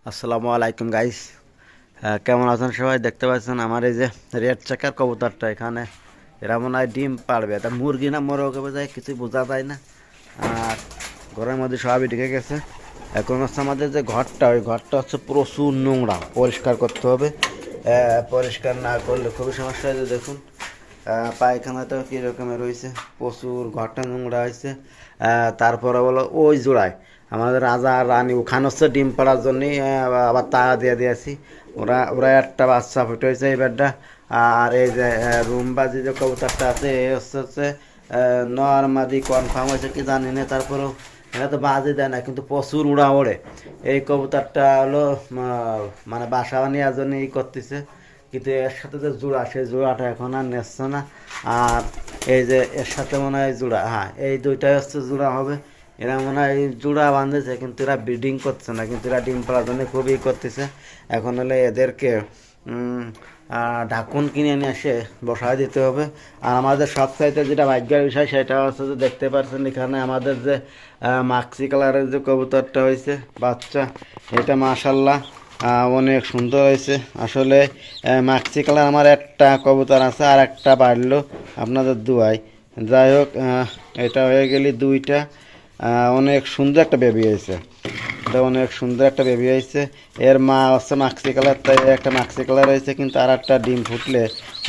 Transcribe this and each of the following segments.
আসসালামু আলাইকুম গাইস। কেমন আছেন সবাই? দেখতে পাচ্ছেন আমার এই যে রেড চেকার কবুতরটা এখানে। এরা মনে হয় ডিম পাড়বে। এটা মুরগি না মোরগ যায় কিছু বোঝা যায় না। আর ঘরের মধ্যে সবই ঢেকে গেছে। এখন হচ্ছে আমাদের যে ঘরটা, ওই ঘরটা হচ্ছে প্রচুর নোংরা, পরিষ্কার করতে হবে। পরিষ্কার না করলে খুবই সমস্যা হয়েছে। দেখুন পায়খানাটাও কী রকমের রয়েছে, প্রচুর ঘরটা নোংরা হয়েছে। তারপরে বলো ওই জোড়ায় আমাদের রাজা আর রানী ওখানে হচ্ছে ডিম পাড়ার জন্যই আবার তাড়া দিয়ে দিয়েছি। ওরা ওরা একটা বাচ্চা ফুটে হয়েছে এই বেডটা। আর এই যে রুমবাজি যে কবুতরটা আছে এ হচ্ছে নর্মাদি কনফার্ম হয়েছে কি জানি না। তারপরেও এটা তো বাজে দেয় না, কিন্তু প্রচুর উড়া ওড়ে। এই কবুতরটা হলো মানে বাসা নেওয়ার জন্য ই করতেছে, কিন্তু এর সাথে যে জোড়া, সেই জোড়াটা এখন আর নেচ্ছে না। আর এই যে এর সাথে মনে হয় জোড়া, হ্যাঁ এই দুইটাই হচ্ছে জোড়া হবে। এরা মনে হয় জোড়া বাঁধেছে, কিন্তু এরা ব্রিডিং করছে না, কিন্তু এরা ডিম পাড়ার জন্য খুবই করতেছে। এখন হলে এদেরকে ঢাকুন কিনে নিয়ে এসে বসায় দিতে হবে। আর আমাদের সবচাইতে যেটা ভাগ্যের বিষয় সেটা হচ্ছে যে দেখতে পাচ্ছেন এখানে আমাদের যে মাক্সি কালারের যে কবুতরটা হয়েছে বাচ্চা, এটা মাশাল্লাহ অনেক সুন্দর হয়েছে। আসলে মাক্সি কালার আমার একটা কবুতর আছে, আর একটা বাড়লো আপনাদের দুয়ায়। যাই হোক, এটা হয়ে গেলে দুইটা। অনেক সুন্দর একটা বেবি হয়েছে, এটা অনেক সুন্দর একটা বেবি হয়েছে। এর মা হচ্ছে মাক্সি কালার, তাই একটা মাক্সি কালার হয়েছে, কিন্তু আর একটা ডিম ফুটলে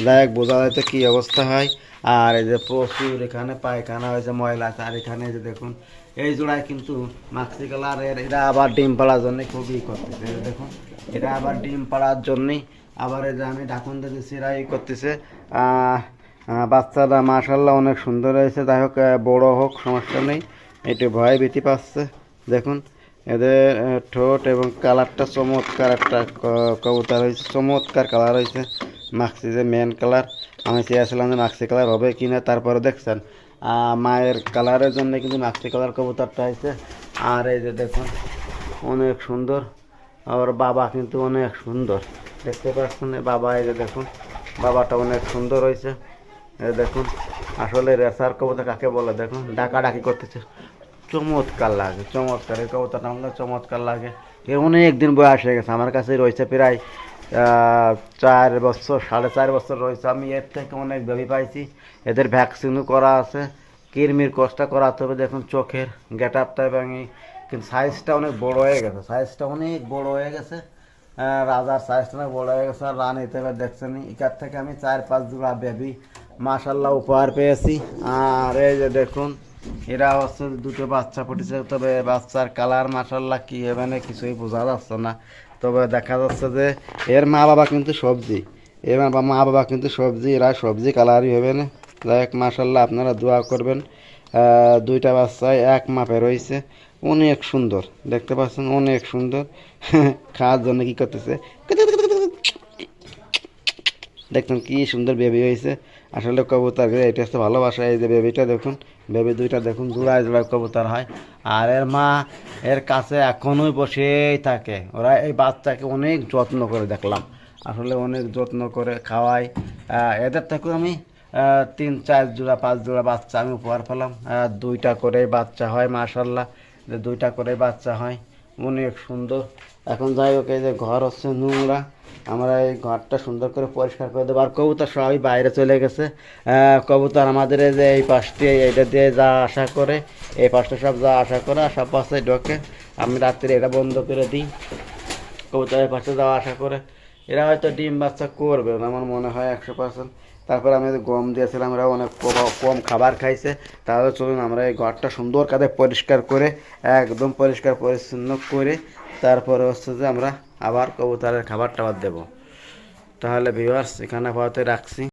যাই হোক বোঝা যাইতে কী অবস্থা হয়। আর এই যে প্রচুর এখানে পায়খানা হয়েছে, ময়লা আছে। আর এখানে যে দেখুন এই জোড়ায় কিন্তু মাক্সি কালারের, এটা আবার ডিম পাড়ার জন্য খুবই করতেছে। দেখুন এটা আবার ডিম পাড়ার জন্যই আবার এই যে আমি ঢাকুন দিতেছি, এরা ই করতেছে। বাচ্চাটা মাশাল্লাহ অনেক সুন্দর হয়েছে। যাই হোক বড়ো হোক সমস্যা নেই, একটু ভয় ভীতি পাচ্ছে। দেখুন এদের ঠোঁট এবং কালারটা চমৎকার একটা কবুতর হয়েছে, চমৎকার কালার হয়েছে। মাক্সি যে মেন কালার, আমি চেয়েছিলাম যে মাক্সি কালার হবে কি না, তারপরে দেখছেন মায়ের কালারের জন্য কিন্তু মাক্সি কালার কবুতরটা হয়েছে। আর এই যে দেখুন অনেক সুন্দর, আর বাবা কিন্তু অনেক সুন্দর, দেখতে পাচ্ছেন বাবা। এই যে দেখুন বাবাটা অনেক সুন্দর হয়েছে। এই দেখুন আসলে রেসার কবুতর কাকে বলে, দেখুন ডাকাডাকি করতেছে, চমৎকার লাগে, চমৎকার। এই কবুতরটা আমাকে চমৎকার লাগে। এর অনেক দিন বয়স হয়ে গেছে, আমার কাছে রয়েছে প্রায় 4 বছর, 4.5 বছর রয়েছে। আমি এর থেকে অনেক বেবি পাইছি। এদের ভ্যাকসিনও করা আছে, কৃমির কোর্সটা করাতে হবে। দেখুন চোখের গেট আপটা এবং কিন্তু সাইজটা অনেক বড় হয়ে গেছে, সাইজটা অনেক বড় হয়ে গেছে। রাজার সাইজটা অনেক বড় হয়ে গেছে। আর রান হিসেবে দেখছেন এখান থেকে আমি 4-5 জোড়া বেবি মাশাল্লাহ উপহার পেয়েছি। আর এই যে দেখুন এরা হচ্ছে দুটো বাচ্চা ফুটেছে, তবে বাচ্চার কালার মাশাল্লাহ কি হবে না কিছুই বোঝা যাচ্ছে না। তবে দেখা যাচ্ছে যে এর মা বাবা কিন্তু সবজি, এর মা বাবা কিন্তু সবজি, এরা সবজি কালারই হবে না। যাই হোক মাশাল্লাহ আপনারা দোয়া করবেন। দুইটা বাচ্চায় এক মাপের রয়েছে, অনেক সুন্দর, দেখতে পাচ্ছেন অনেক সুন্দর। খাওয়ার জন্য কি করতেছে, দেখুন কি সুন্দর বেবি হয়েছে। আসলে কবুতর এটা হচ্ছে ভালোবাসা। এই যে বেবিটা দেখুন, বেবি দুইটা দেখুন জোড়ায় জোড়ায় কবুতর হয়। আর এর মা এর কাছে এখনোই বসেই থাকে। ওরা এই বাচ্চাকে অনেক যত্ন করে দেখলাম, আসলে অনেক যত্ন করে খাওয়াই। এদের থেকেও আমি 3-4 জোড়া 5 জোড়া বাচ্চা আমি উপহার পেলাম। দুইটা করে বাচ্চা হয় মাশাল্লাহ, দুইটা করে বাচ্চা হয়, অনেক সুন্দর। এখন যাই হোক এই যে ঘর হচ্ছে নোংরা, আমরা এই ঘরটা সুন্দর করে পরিষ্কার করে দেবো। আর কবুতর সবাই বাইরে চলে গেছে। কবুতর আমাদের এই যে এই পাশটি এইটা দিয়ে যা আশা করে, এই পাশটা সব যা আশা করে আর সব পাশে ঢোকে। আমি রাত্রে এটা বন্ধ করে দিই, কবুতর এই পাশে যাওয়া আশা করে। এরা হয়তো ডিম বাচ্চা করবে না আমার মনে হয় 100%। তারপর আমি গম দিয়েছিলাম, এরা অনেক কম খাবার খাইছে। তাহলে চলুন আমরা এই ঘরটা সুন্দর কাজে পরিষ্কার করে, একদম পরিষ্কার পরিচ্ছন্ন করে তারপরে হচ্ছে যে আমরা আবার কবুতরের খাবার টাবার দেবো। তাহলে ভিউয়ার্স এখানে আপাতত রাখছি।